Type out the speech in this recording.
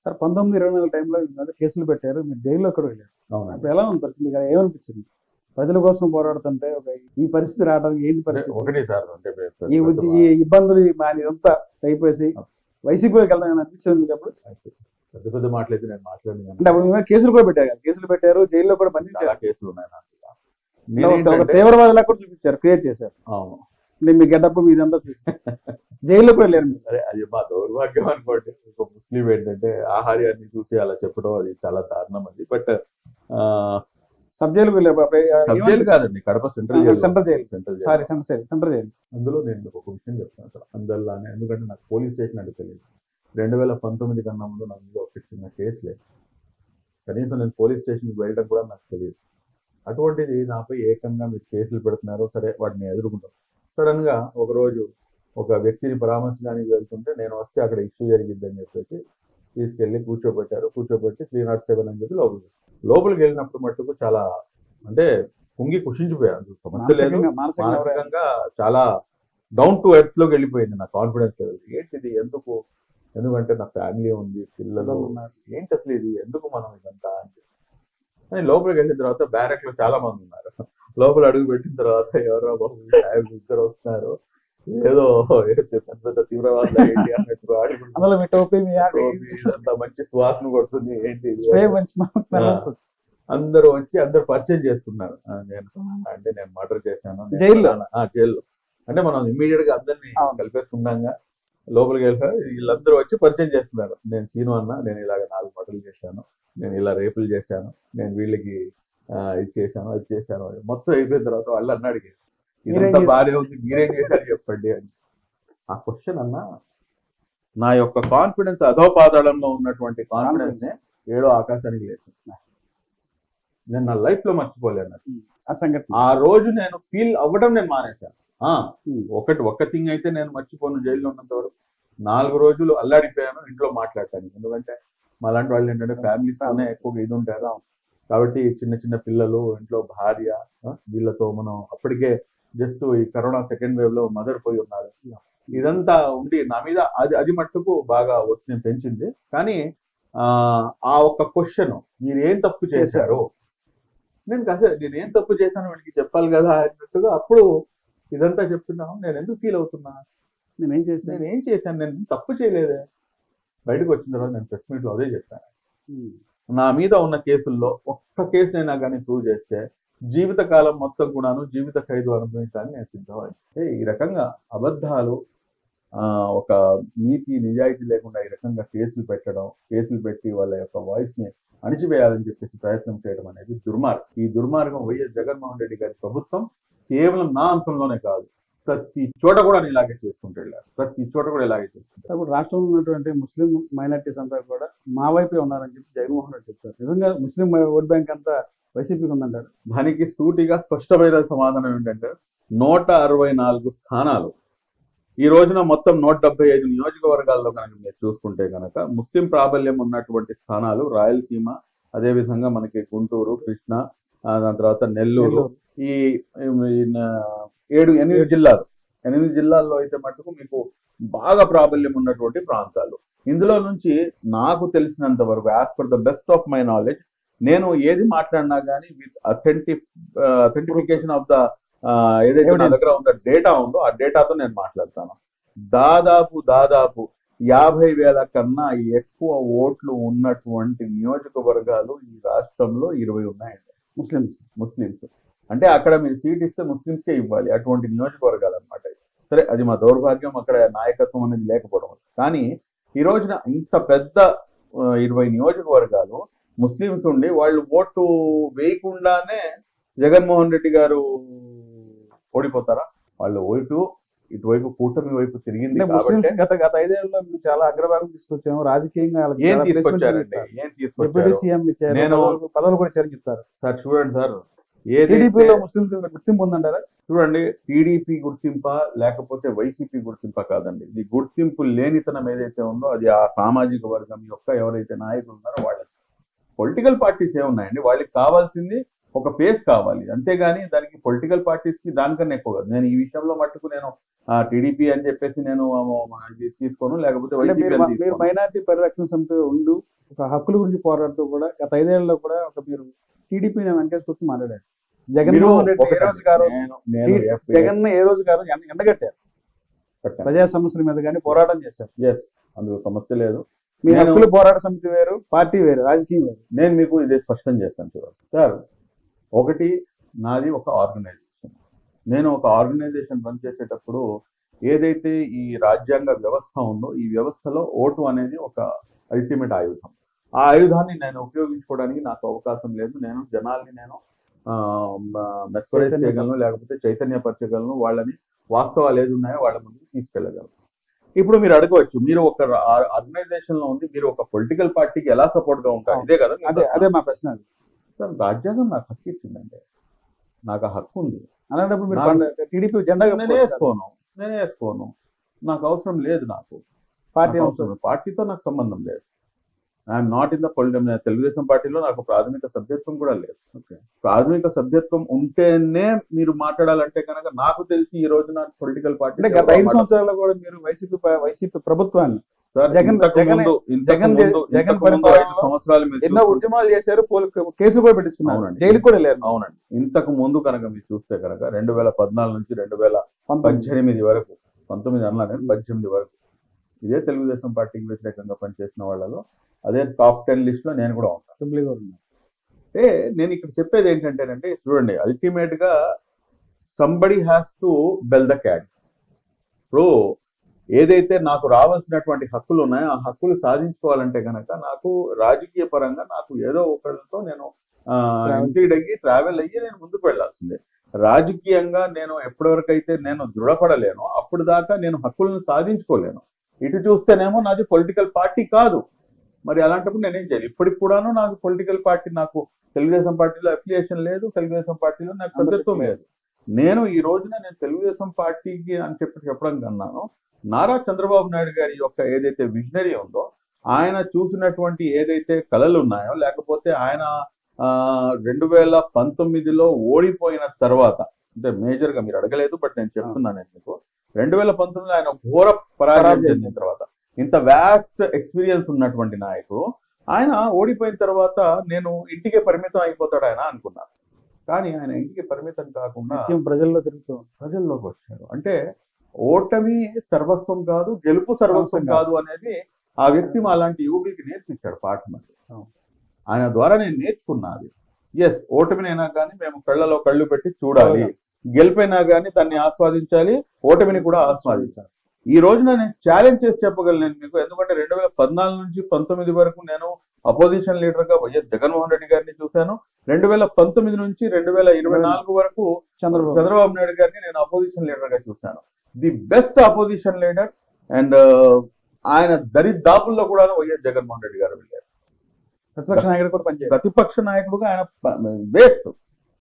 Sir 1924 టైంలో మీద కేసులు పెట్టారు, మీరు జైల్లో కూడా వెళ్ళారు. అవునా? అప్పుడు ఎలా ఉంది పరిస్థితి? మీకు ఏమనిపించింది? ప్రజల కోసం పోరాడుతుంటే ఈ పరిస్థితి రావడానికి ఏంటి పరిస్థితి? ఒకటి సార్, అంటే ఈ ఇబ్బందులు ఇదంతా అయిపోయి వైసీపీలోకి వెళ్తామని అనిపించింది మీకు అప్పుడు? పెద్ద పెద్ద మాటలైతే నేను మాట్లాడిన అంటే అప్పుడు మీద కేసులు కూడా పెట్టారు కదా, కేసులు పెట్టారు, జైల్లో కూడా బంధించారు, కేసులు ఉన్నాయి నాకు. ఒక తీవ్రవాదిలా కూడా చూపించారు, క్రియేట్ చేశారు. అవును, మీ గెటప్ మీదంతా చూసి జైల్లో కూడా వెళ్ళారు మీరు. అదే అది మా దౌర్భాగ్యం అనుకోండి. ఒక ముస్లిం ఏంటంటే ఆహార్యాన్ని చూసి అలా చెప్పడం అది చాలా దారుణం అది. బట్ సబ్ జైలుకు సబ్జెక్ట్ కాదండి, Kadapa central jail. Central jail. అందులో నేను ఒక విషయం చెప్తాను సార్, అందులోనే, ఎందుకంటే నాకు పోలీస్ స్టేషన్ అంటే తెలియదు. 2019 కన్నా ముందు నా మీద ఒక చిన్న కేసు లేదు, కనీసం నేను పోలీస్ స్టేషన్కి వెళ్ళడం కూడా నాకు తెలియదు. అటువంటిది నాపై ఏకంగా మీరు కేసులు పెడుతున్నారు, సరే వాటిని ఎదుర్కొంటాం. సడన్ గా ఒకరోజు ఒక వ్యక్తిని పరామర్శించడానికి వెళ్తుంటే నేను వస్తే అక్కడ ఇష్యూ జరిగిద్దని చెప్పేసి తీసుకెళ్లి కూర్చోబెట్టి 307 అని చెప్పి లోపలికి వెళ్ళినప్పుడు మట్టుకు చాలా, అంటే కుంగి కుషించిపోయాను. సమస్య లేదు, మానసికంగా చాలా డౌన్ టు ఎర్త్ లోకి వెళ్ళిపోయింది నా కాన్ఫిడెన్స్ లెవెల్. ఏంటిది, ఎందుకంటే నా ఫ్యామిలీ ఉంది, పిల్లలు ఉన్నారు, ఏంటి అసలు ఇది, ఎందుకు మనం ఇదంతా అని చెప్పి. కానీ లోపలికి వెళ్ళిన తర్వాత బ్యారక్ లో చాలా మంది ఉన్నారు. లోపల అడుగు పెట్టిన తర్వాత ఎవరో ఇద్దరు వస్తున్నారు, ఏదో పెద్ద పెద్ద తీవ్రవాదులు ఏంటి అన్నట్టు అంతా మంచి సువాసన కొడుతుంది, ఏంటి అందరూ పరిచయం చేసుకున్నారు. నేను మర్డర్ చేశాను జైల్లో. అంటే మనం ఇమ్మీడియట్ గా అందరినీ కలిపేసుకున్నాగా లోపలికి వెళ్ళిపోయి వీళ్ళందరూ వచ్చి పరిచయం చేస్తున్నారు. నేను సీను అన్న, నేను ఇలాగ 4 మర్డర్లు చేశాను, నేను ఇలా రేపులు చేశాను, నేను వీళ్ళకి ఇది చేశాను, అది చేశాను. మొత్తం అయిపోయిన తర్వాత వాళ్ళు అన్నాడు, ఇదంతా బాగానే ఉంది, మీరేం చేశారు చెప్పండి అని. ఆ క్వశ్చన్ అన్న, నా యొక్క కాన్ఫిడెన్స్ అధోపాతాళంలో ఉన్నటువంటి కాన్ఫిడెన్స్ నే 7వ ఆకాశానికి లేదు. నేను నా లైఫ్ లో మర్చిపోలేను ఆ సంఘటన. ఆ రోజు నేను ఫీల్ అవ్వడం నేను మానేశాను. ఒక్క థింగ్ అయితే నేను మర్చిపోను, జైల్లో ఉన్నంత వరకు 4 రోజులు అల్లాడిపోయాను ఇంట్లో మాట్లాడటానికి. ఎందుకంటే మాలాంటి వాళ్ళు ఏంటంటే ఫ్యామిలీతోనే ఎక్కువగా ఇది ఉంటారు కాబట్టి, చిన్న చిన్న పిల్లలు, ఇంట్లో భార్య, వీళ్ళతో మనం అప్పటికే జస్ట్ ఈ కరోనా సెకండ్ వేవ్ లో మదర్ పోయి ఉన్నారు. ఇదంతా ఉండి నా మీద అది మట్టుకు బాగా ఒత్తిడిని పెంచింది. కానీ ఆ ఒక్క క్వశ్చన్, మీరు ఏం తప్పు చేశారు, నేనేం తప్పు చేశాను వీళ్ళకి చెప్పాలి కదా అన్నట్టుగా అప్పుడు ఇదంతా చెప్తున్నాను. నేను ఎందుకు ఫీల్ అవుతున్నా, నేనేం చేశాను, నేను తప్పు చేయలేదే. బయటకు వచ్చిన తర్వాత నేను ప్రెస్ మీట్ లో అదే చెప్పాను. నా మీద ఉన్న కేసుల్లో ఒక్క కేసునైనా కానీ ప్రూవ్ చేస్తే జీవితకాలం మొత్తం కూడాను జీవిత ఖైదు అనుభవించాలని నేను సిద్ధమైతే. ఈ రకంగా అబద్ధాలు, ఒక నీతి నిజాయితీ లేకుండా ఈ రకంగా కేసులు పెట్టి వాళ్ళ యొక్క వాయిస్ ని అణిచివేయాలని చెప్పేసి ప్రయత్నం చేయడం అనేది దుర్మార్గం. ఈ దుర్మార్గం వైఎస్ జగన్మోహన్ రెడ్డి గారి ప్రభుత్వం కేవలం నా అంశంలోనే కాదు, ప్రతి చోట కూడా ఇలాగే చేసుకుంటాడు. ఇప్పుడు రాష్ట్రంలో ఉన్నటువంటి ముస్లిం మైనారిటీస్ అంతా కూడా మా వైపే ఉన్నారని చెప్పి జగన్మోహన్ రెడ్డి చెప్తారు. నిజంగా ముస్లిం ఓట్ బ్యాంక్ అంతా వైసీపీకి ఉందంటారు? దానికి సూటిగా స్పష్టమైన సమాధానం ఏంటంటే 164 స్థానాలు ఈ రోజున మొత్తం 175 నియోజకవర్గాల్లో కనుక మీరు చూసుకుంటే కనుక ముస్లిం ప్రాబల్యం ఉన్నటువంటి స్థానాలు రాయలసీమ, అదేవిధంగా మనకి గుంటూరు, కృష్ణా, దాని తర్వాత నెల్లూరు, ఈ 8 జిల్లాల్లో అయితే మటుకు మీకు బాగా ప్రాబల్యం ఉన్నటువంటి ప్రాంతాలు. ఇందులో నుంచి నాకు తెలిసినంత వరకు, as per the best of my knowledge, నేను ఏది మాట్లాడినా కానీ విత్ అథెంటిఫికేషన్ ఆఫ్ ద ఏదైతే నా దగ్గర ఉందో డేటా ఉందో ఆ డేటాతో నేను మాట్లాడతాను. దాదాపు 50,000 కన్నా ఎక్కువ ఓట్లు ఉన్నటువంటి నియోజకవర్గాలు ఈ రాష్ట్రంలో 20 ఉన్నాయండి. ముస్లిమ్స్ అంటే అక్కడ మీరు సీట్ ఇస్తే ముస్లిమ్స్కే ఇవ్వాలి, అటువంటి నియోజకవర్గాలు అనమాట. సరే, అది మా దౌర్భాగ్యం, అక్కడ నాయకత్వం అనేది లేకపోవడం. కానీ ఈ రోజున ఇంత పెద్ద 20 నియోజకవర్గాలు ముస్లిమ్స్ ఉండి వాళ్ళు ఓటు వేయకుండానే జగన్మోహన్ రెడ్డి గారు ఓడిపోతారా? వాళ్ళు ఓటు ఇటువైపు కూటమి వైపు తిరిగింది కాబట్టి గత 5 ఏళ్లలో చాలా అగ్రభాగం తీసుకొచ్చాము రాజకీయంగా. ఏం తీసుకొచ్చారండి? నేను పదవులు కూడా చెప్తారు సార్. చూడండి సార్, టీడీపీలో ముస్లింస్ గుర్తింపు ఉందంటారా? చూడండి, టీడీపీ గుర్తింప లేకపోతే వైసీపీ గుర్తింప కాదండి. ఇది గుర్తింపు లేనితనం ఏదైతే ఉందో అది ఆ సామాజిక వర్గం యొక్క ఎవరైతే నాయకులు ఉన్నారో వాళ్ళకి. పొలిటికల్ పార్టీస్ ఏమున్నాయండి, వాళ్ళకి కావాల్సింది ఒక ఫేస్ కావాలి, అంతేగాని దానికి పొలిటికల్ పార్టీస్ కి దానికన్నా ఎక్కువ కాదు. నేను ఈ విషయంలో మట్టుకు నేను టీడీపీ అని చెప్పేసి నేను ఇది తీసుకోను, లేకపోతే అంటే వైసీపీ అని మీరు తీసుకోను. మైనారిటీ పరిరక్షణ సమితి ఉండు ఒక హక్కుల గురించి పోరాడుతూ కూడా గత 5 ఏళ్లలో కూడా ఒక మీరు టీడీపీని వెంకటేశ్వర మాట్లాడారు. జగన్మోహన్ రెడ్డి ఏ రోజు గారు జగన్ ఏ రోజు గారు ఎండగట్టారు, ప్రజా సమస్యల మీద కానీ పోరాటం చేశారు. అందులో సమస్య లేదు. మీ హక్కులు పోరాట సమితి వేరు, పార్టీ వేరు, రాజకీయం వేరు. నేను మీకు ఇదే స్పష్టం చేస్తాను చూడండి సార్. ఒకటి, నాది ఒక ఆర్గనైజేషన్. నేను ఒక ఆర్గనైజేషన్ రన్ చేసేటప్పుడు ఏదైతే ఈ రాజ్యాంగ వ్యవస్థ ఉందో ఈ వ్యవస్థలో ఓటు అనేది ఒక అల్టిమేట్ ఆయుధం. ఆ ఆయుధాన్ని నేను ఉపయోగించుకోవడానికి నాకు అవకాశం లేదు. నేను జనాల్ని మెస్పరైజ్ చేయగలను, లేకపోతే చైతన్యపరచగలను, వాళ్ళని వాస్తవాలు ఏది ఉన్నాయో వాళ్ళ ముందుకు తీసుకెళ్ళగలను. ఇప్పుడు మీరు అడగవచ్చు, మీరు ఒక ఆర్గనైజేషన్ లో ఉంది, మీరు ఒక పొలిటికల్ పార్టీకి ఎలా సపోర్ట్ గా ఉంటారు? ఇదే కదా అదే మా ప్రశ్న. సార్, రాజ్యాంగం నాకు హక్కు ఇచ్చిందండి, నాకు ఆ హక్కు ఉంది. అలాంటప్పుడు మీరు టీడీపీ జెండా నేనే వేసుకోను, నాకు అవసరం లేదు. నాకు పార్టీ అవసరం, పార్టీతో నాకు సంబంధం లేదు. I'm not in the political. Telugu Desam పార్టీలో నాకు ప్రాథమిక సభ్యత్వం కూడా లేదు. ప్రాథమిక సభ్యత్వం ఉంటేనే మీరు మాట్లాడాలంటే కనుక నాకు తెలిసి ఈ రోజు నాకు పొలిటికల్ పార్టీ అంటే గత 5 సంవత్సరాల్లో కూడా మీరు వైసీపీ ప్రభుత్వాన్ని ఎన్నో ఉద్యమాలు చేశారు, కేసులు కూడా పెట్టించుకున్నారు, జైలు కూడా లేరు. అవునండి. ఇంతకు ముందు కనుక మీరు చూస్తే కనుక 2014 నుంచి 2018 వరకు, 19 అన్నా నేను 18 వరకు ఇదే తెలుగుదేశం పార్టీకి వ్యతిరేకంగా పనిచేసిన వాళ్ళలో అదే టాప్ 10 లిస్ట్ లో నేను కూడా ఉంటాను. అంటే నేను ఇక్కడ చెప్పేది ఏంటంటేనంటే, చూడండి, అల్టిమేట్ గా somebody has to bell the cat. ఇప్పుడు ఏదైతే నాకు రావాల్సినటువంటి హక్కులు ఉన్నాయో ఆ హక్కులు సాధించుకోవాలంటే కనుక నాకు రాజకీయ పరంగా నాకు ఏదో ఒకరితో నేను ఇంటికి ట్రావెల్ అయ్యి నేను ముందుకు వెళ్లాల్సిందే. రాజకీయంగా నేను ఎప్పటివరకైతే నేను దృఢపడలేను అప్పుడు దాకా నేను హక్కులను సాధించుకోలేను. ఇటు చూస్తేనేమో నాది పొలిటికల్ పార్టీ కాదు. మరి అలాంటప్పుడు నేనేం చేయాలి? ఇప్పటికి కూడాను నాకు పొలిటికల్ పార్టీ, నాకు తెలుగుదేశం పార్టీలో అఫిలియేషన్ లేదు, తెలుగుదేశం పార్టీలో నాకు సభ్యత్వం లేదు. నేను ఈ రోజున నేను తెలుగుదేశం పార్టీకి అని చెప్పడం కన్నాను, నారా చంద్రబాబు నాయుడు గారి యొక్క ఏదైతే విజనరీ ఉందో, ఆయన చూసినటువంటి ఏదైతే కళలు ఉన్నాయో, లేకపోతే ఆయన 2019లో ఓడిపోయిన తర్వాత, అంటే మేజర్ గా మీరు అడగలేదు బట్ నేను చెప్తున్నాను మీకు, 2019లో ఆయన ఘోర పరాజయం చెందిన తర్వాత, ఇంత వ్యాస్ట్ ఎక్స్పీరియన్స్ ఉన్నటువంటి నాయకుడు ఆయన ఓడిపోయిన తర్వాత నేను ఇంటికే పరిమితం అయిపోతాడు ఆయన అనుకున్నాను. కానీ ఆయన ఇంటికి పరిమితం కాకుండా ప్రజల్లో తిరుగుతూ ప్రజల్లోకి వచ్చాడు. అంటే ఓటమి సర్వస్వం కాదు, గెలుపు సర్వస్వం కాదు అనేది ఆ వ్యక్తి అలాంటి యువకులకి నేర్పించాడు పాఠం. ఆయన ద్వారా నేను నేర్చుకున్నది. ఎస్, ఓటమినైనా కానీ మేము కళ్ళలో కళ్ళు పెట్టి చూడాలి, గెలిపోయినా కానీ దాన్ని ఆస్వాదించాలి, ఓటమిని కూడా ఆస్వాదించాలి. ఈ రోజున నేను ఛాలెంజ్ చేసి చెప్పగలను మీకు, ఎందుకంటే 2014 నుంచి 19 వరకు నేను అపోజిషన్ లీడర్ గా వైఎస్ జగన్మోహన్ రెడ్డి గారిని చూశాను. 2019 నుంచి 2024 వరకు చంద్రబాబు నాయుడు గారిని నేను అపోజిషన్ లీడర్ గా చూశాను. The best opposition leader. And ఆయన దరిదాపుల్లో కూడా వైఎస్ జగన్మోహన్ రెడ్డి గారు వెళ్ళారు. ప్రతిపక్ష నాయకుడు కూడా పనిచేయాలి. ప్రతిపక్ష నాయకుడుగా ఆయన వేస్ట్.